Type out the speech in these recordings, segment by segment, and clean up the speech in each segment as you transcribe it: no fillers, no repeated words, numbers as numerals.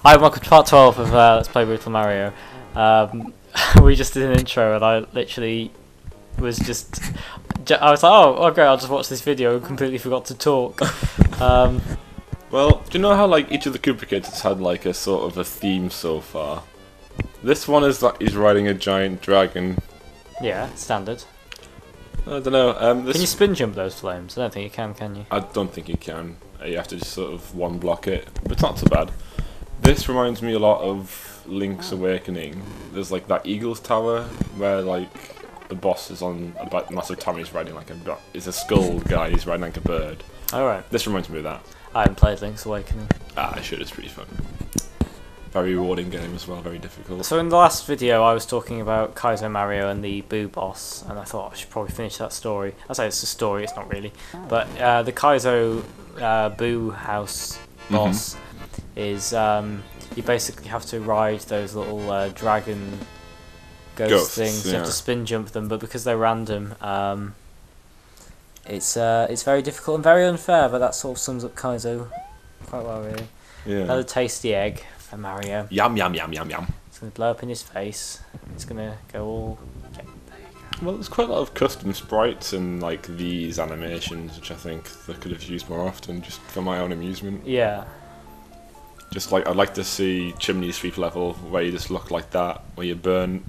Hi, welcome to part 12 of Let's Play Brutal Mario. We just did an intro and I literally was just... I was like, oh great, I'll just watch this video and completely forgot to talk. Well, do you know how like each of the Koopa Kids has had like a sort of a theme so far? This one is that he's riding a giant dragon. Yeah, standard. I don't know. Can you spin jump those flames? I don't think you can you? I don't think you can. You have to just sort of one block it, but it's not so bad. This reminds me a lot of Link's Awakening. There's like that Eagle's Tower where like the boss is on a massive tower. He's riding like it's a skull guy. He's riding like a bird. Alright. This reminds me of that. I haven't played Link's Awakening. I should. It's pretty fun. Very rewarding game as well. Very difficult. So in the last video I was talking about Kaizo Mario and the Boo boss, and I thought I should probably finish that story. I say it's a story, it's not really. But the Kaizo Boo house boss is you basically have to ride those little dragon ghost things. You have to spin jump them, but because they're random, it's very difficult and very unfair. But that sort of sums up Kaizo quite well, really. Yeah. Another tasty egg for Mario. Yum yum yum yum yum. It's gonna blow up in his face. It's gonna go all. Yeah, there you go. Well, there's quite a lot of custom sprites in like these animations, which I think they could have used more often, just for my own amusement. Yeah. Just like I'd like to see Chimney Sweep level where you just look like that, where you burn.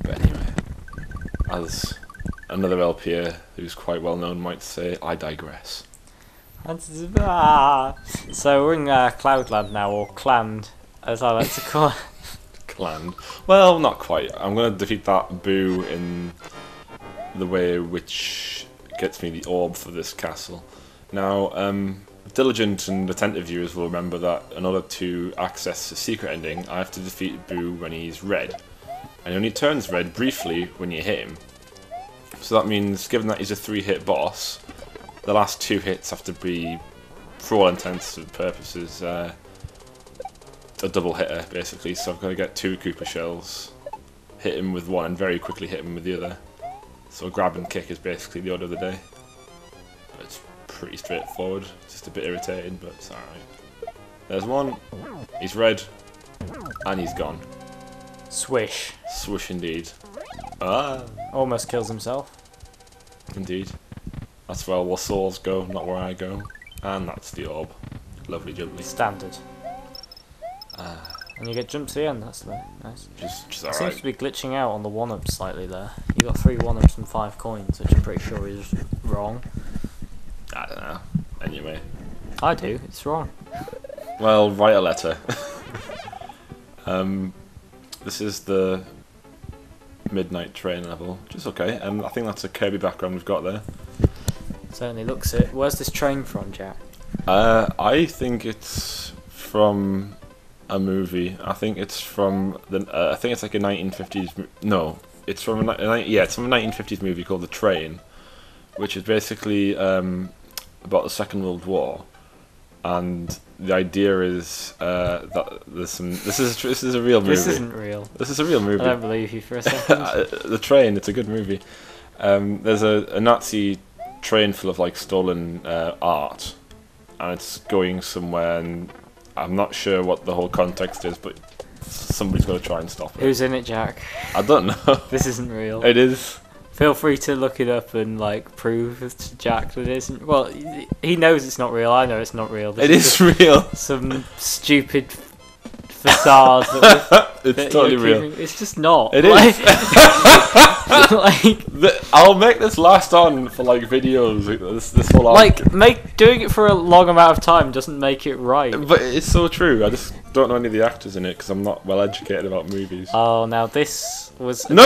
But anyway, as another LPer who's quite well known might say, I digress. So we're in Cloudland now, or Cland, as I like to call it. Clan. Well, not quite. I'm going to defeat that Boo in the way which gets me the orb for this castle. Now, diligent and attentive viewers will remember that in order to access the secret ending, I have to defeat Boo when he's red. And he only turns red briefly when you hit him. So that means, given that he's a 3-hit boss, the last 2 hits have to be, for all intents and purposes, a double hitter, basically. So I've got to get 2 Koopa shells, hit him with one, and very quickly hit him with the other. So grab and kick is basically the order of the day. But it's pretty straightforward, just a bit irritating, but it's alright. There's one, he's red, and he's gone. Swish. Swish indeed. Ah! Almost kills himself. Indeed. That's where all souls go, not where I go. And that's the orb. Lovely jubbly. Standard. And you get jumps at the end, that's nice. Just It alright. seems to be glitching out on the 1-ups slightly there. You got 3 1-ups and 5 coins, which I'm pretty sure is wrong. I don't know. Anyway. I do, it's wrong. Well, write a letter. This is the midnight train level, which is okay. I think that's a Kirby background we've got there. Certainly looks it. Where's this train from, Jack? I think it's from a movie. I think it's from the. I think it's like a 1950s. No, it's from it's from a 1950s movie called The Train, which is basically about the Second World War, and the idea is that there's some. This is a real movie. This isn't real. This is a real movie. I don't believe you for a second. The Train. It's a good movie. There's a Nazi train full of like stolen art, and it's going somewhere, and I'm not sure what the whole context is, but somebody's got to try and stop it. Who's in it, Jack? I don't know. This isn't real. It is. Feel free to look it up and like prove to Jack that it isn't. Well, he knows it's not real. I know it's not real. It is real. Some stupid facade. It's totally real. It's just not. It like, is. I'll make this last on for like videos. This whole doing it for a long amount of time doesn't make it right. But it's so true. I just don't know any of the actors in it because I'm not well educated about movies. Oh, now this was. No.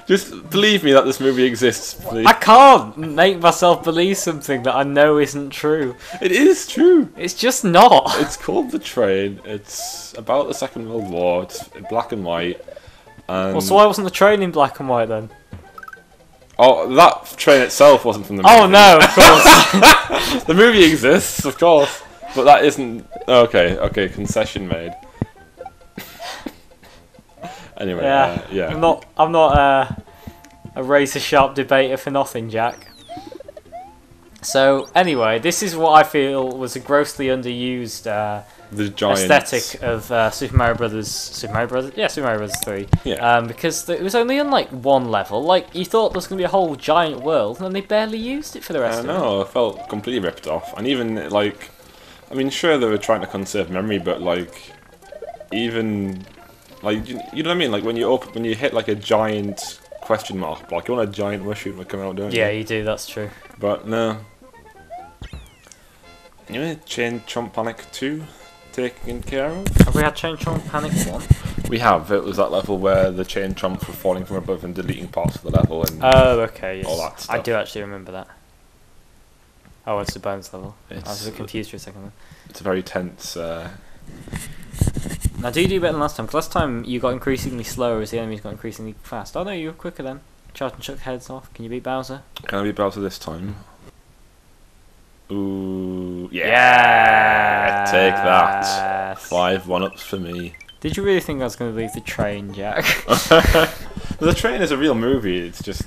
Just believe me that this movie exists, please. I can't make myself believe something that I know isn't true. It is true. It's just not. It's called The Train. It's about the Second World War. It's in black and white. And Well, so why wasn't the train in black and white then? oh, that train itself wasn't from the movie. Oh no, of course. The movie exists, of course, but that isn't. Okay, concession made. Anyway, yeah. I'm not a razor sharp debater for nothing, Jack. So anyway, this is what I feel was a grossly underused The giant aesthetic of Super Mario Brothers. Yeah, Super Mario Brothers 3. Yeah. Because it was only on like one level. Like you thought there was going to be a whole giant world, and they barely used it for the rest of it. I know, I felt completely ripped off. And even, like, I mean, sure, they were trying to conserve memory, but, like, even, like, you know what I mean? Like, when you hit, like, a giant question mark block, you want a giant mushroom to come out, don't you? Yeah, you do, that's true. But, no. Anyway, Chain Chomp Panic 2 taken care of. Have we had Chain Chomp Panic 1? We have. It was that level where the chain chomps were falling from above and deleting parts of the level and Oh, okay, yes. all that stuff. I do actually remember that. Oh, it's the bonus level. I was a It's- bit confused for a second. It's a very tense. Now, do you do better than last time? 'Cause last time you got increasingly slower as the enemies got increasingly fast. Oh no, you were quicker then. Charge and chuck heads off. Can you beat Bowser? Can I be Bowser this time? Ooh, yeah! Yeah. Take that. 5 1-ups for me. Did you really think I was going to leave the train, Jack? The train is a real movie. It's just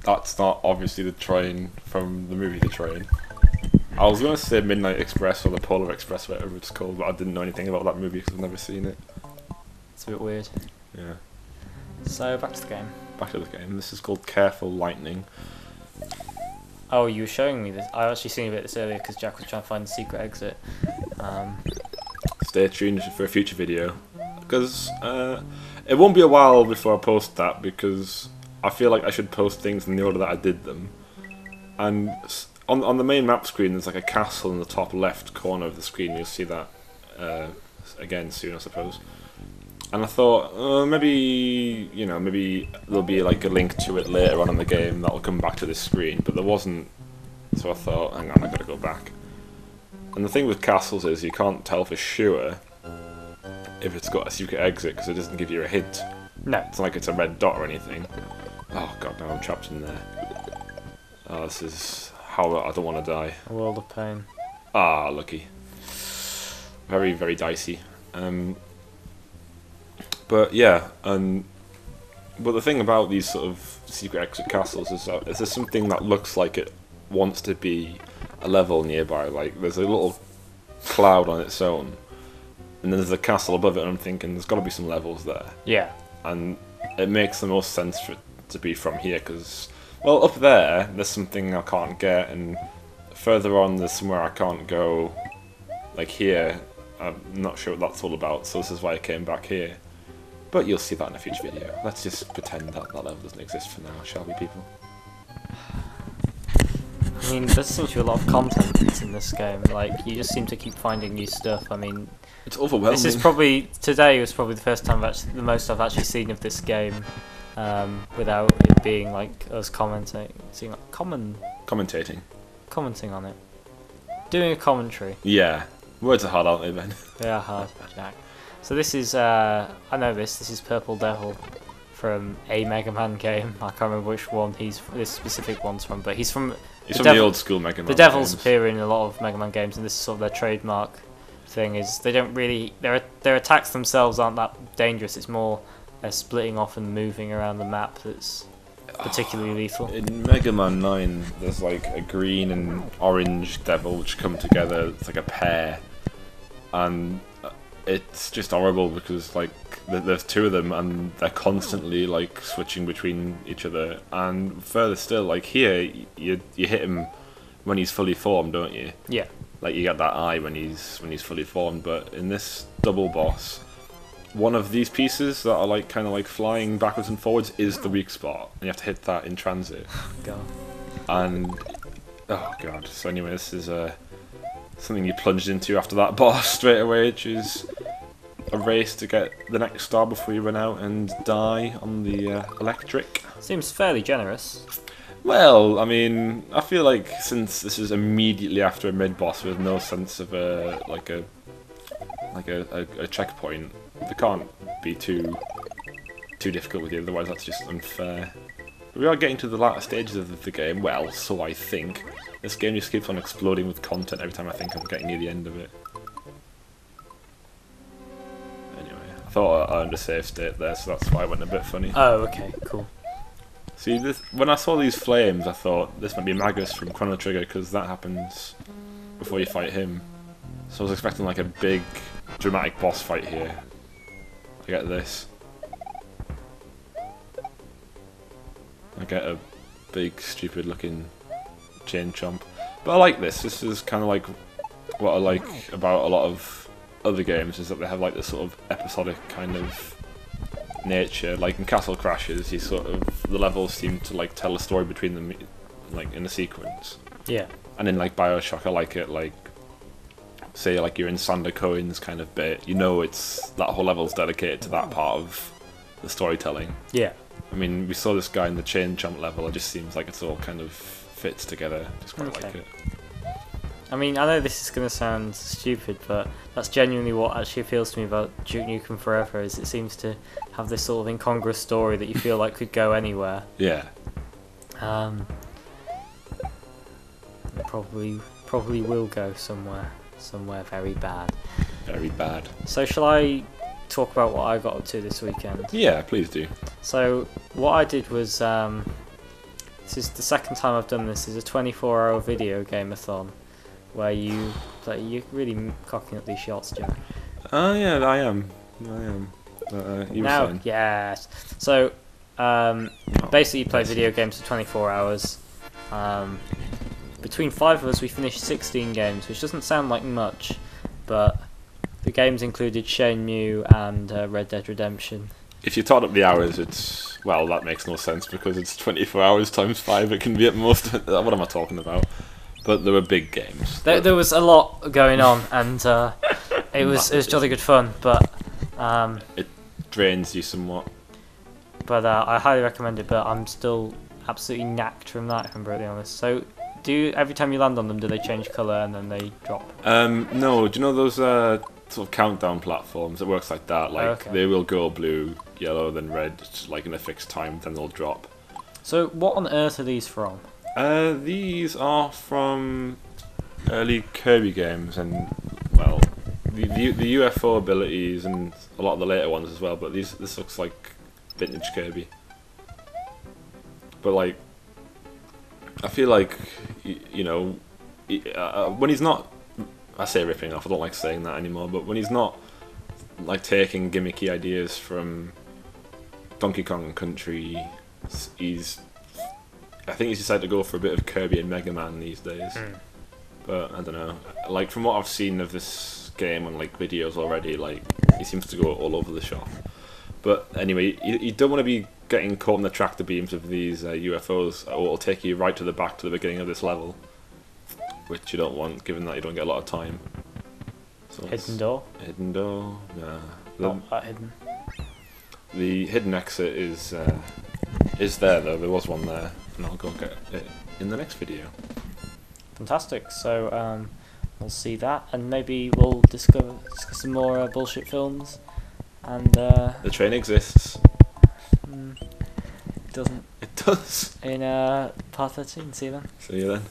that's not obviously the train from the movie The Train. I was going to say Midnight Express or the Polar Express, whatever it's called, but I didn't know anything about that movie because I've never seen it. It's a bit weird. Yeah. So back to the game. Back to the game. This is called Careful Lightning. Oh, you were showing me this. I actually seen a bit of this earlier because Jack was trying to find the secret exit. Stay tuned for a future video because it won't be a while before I post that because I feel like I should post things in the order that I did them. And on the main map screen, there's like a castle in the top left corner of the screen. You'll see that again soon, I suppose. And I thought maybe maybe there'll be like a link to it later on in the game that'll come back to this screen, but there wasn't. So I thought, hang on, I gotta go back. And the thing with castles is you can't tell for sure if it's got a secret exit because it doesn't give you a hint. No. It's not like it's a red dot or anything. Oh god, now I'm trapped in there. Oh, this is how I don't want to die. A world of pain. Ah, lucky. Very, very dicey. But yeah, but the thing about these sort of secret exit castles is that there's something that looks like it wants to be a level nearby. Like there's a little cloud on its own, and then there's a castle above it. And I'm thinking there's got to be some levels there. Yeah. And it makes the most sense for it to be from here because, well, up there's something I can't get, and further on there's somewhere I can't go. Like here, I'm not sure what that's all about. So this is why I came back here. But you'll see that in a future video. Let's just pretend that that level doesn't exist for now, shall we, people? I mean, there seems to be a lot of content in this game. Like, you just seem to keep finding new stuff. I mean, It's overwhelming. this is probably today was probably the first time the most I've actually seen of this game, without it being like us commenting on it, doing a commentary. Yeah, words are hard, aren't they, Ben? They are hard, Jack. So this is I know this. This is Purple Devil from a Mega Man game. I can't remember which one this specific one's from, but he's from. He's from the old school Mega Man. The devils games. appear in a lot of Mega Man games, and this is sort of their trademark thing. Is they don't really their attacks themselves aren't that dangerous. It's more they're splitting off and moving around the map that's particularly lethal. In Mega Man 9, there's like a green and orange devil which come together. It's like a pair, and it's just horrible because like there's two of them and they're constantly like switching between each other. And further still, like here, you hit him when he's fully formed, don't you? Yeah. Like you get that eye when he's fully formed. But in this double boss, one of these pieces that are like kind of like flying backwards and forwards is the weak spot, and you have to hit that in transit. God. And oh god. So anyway, this is something you plunged into after that boss straight away, which is a race to get the next star before you run out and die on the electric. Seems fairly generous. Well, I mean, I feel like since this is immediately after a mid-boss with no sense of a checkpoint, they can't be too difficult with you, otherwise that's just unfair. We are getting to the latter stages of the game, well, so I think. This game just keeps on exploding with content every time I think I'm getting near the end of it. Anyway, I thought I earned a save state there, so that's why I went a bit funny. Oh, okay, cool. See, this when I saw these flames, I thought this might be Magus from Chrono Trigger because that happens before you fight him. So I was expecting like a big, dramatic boss fight here. I get this. I get a big, stupid-looking chain chomp. But I like this. This is kind of like what I like about a lot of other games, is that they have like this sort of episodic kind of nature. Like in Castle Crashers, the levels seem to like tell a story between them, like in a sequence. Yeah. And in like Bioshock, I like it like, say like you're in Sander Cohen's kind of bit. You know, it's that whole level's dedicated to that part of the storytelling. Yeah. I mean, we saw this guy in the chain jump level. It just seems like it's all kind of fits together. Just quite like it. I mean, I know this is going to sound stupid, but that's genuinely what actually appeals to me about Duke Nukem Forever, is it seems to have this sort of incongruous story that you feel like could go anywhere. Yeah. It probably will go somewhere very bad. Very bad. So shall I talk about what I got up to this weekend? Yeah, please do. So what I did was, this is the second time I've done this, is a 24-hour video game-a-thon, where you're really cocking up these shots, Jack. Oh yeah, I am. You were saying. Yes. So basically you play video games for 24 hours. Between 5 of us we finished 16 games, which doesn't sound like much, but the games included Shenmue and Red Dead Redemption. If you tot up the hours, well, that makes no sense because it's 24 hours times 5. It can be at most. What am I talking about? But there were big games. There was a lot going on, and it was jolly good fun. But it drains you somewhat. But I highly recommend it. But I'm still absolutely knacked from that, if I'm brutally honest. So, every time you land on them, do they change colour and then they drop? No. Do you know those sort of countdown platforms? It works like that. Like they will go blue, yellow, then red, like in a fixed time. Then they'll drop. So what on earth are these from? These are from early Kirby games, and well, the UFO abilities and a lot of the later ones as well. But this looks like vintage Kirby. But like, I feel like you know, when he's not, I say ripping off. I don't like saying that anymore. But when he's not like taking gimmicky ideas from Donkey Kong Country, I think he's decided to go for a bit of Kirby and Mega Man these days. But I don't know. Like from what I've seen of this game on like videos already, like he seems to go all over the shop. But anyway, you don't want to be getting caught in the tractor beams of these UFOs, or it'll take you right to the back to the beginning of this level, which you don't want, given that you don't get a lot of time. So hidden door? Hidden door? Nah. Not that hidden. The hidden exit is there though. There was one there, and I'll go get it in the next video. Fantastic. So we'll see that, and maybe we'll discuss some more bullshit films. And the train exists. It doesn't. It does. In part 13. See you then. See you then.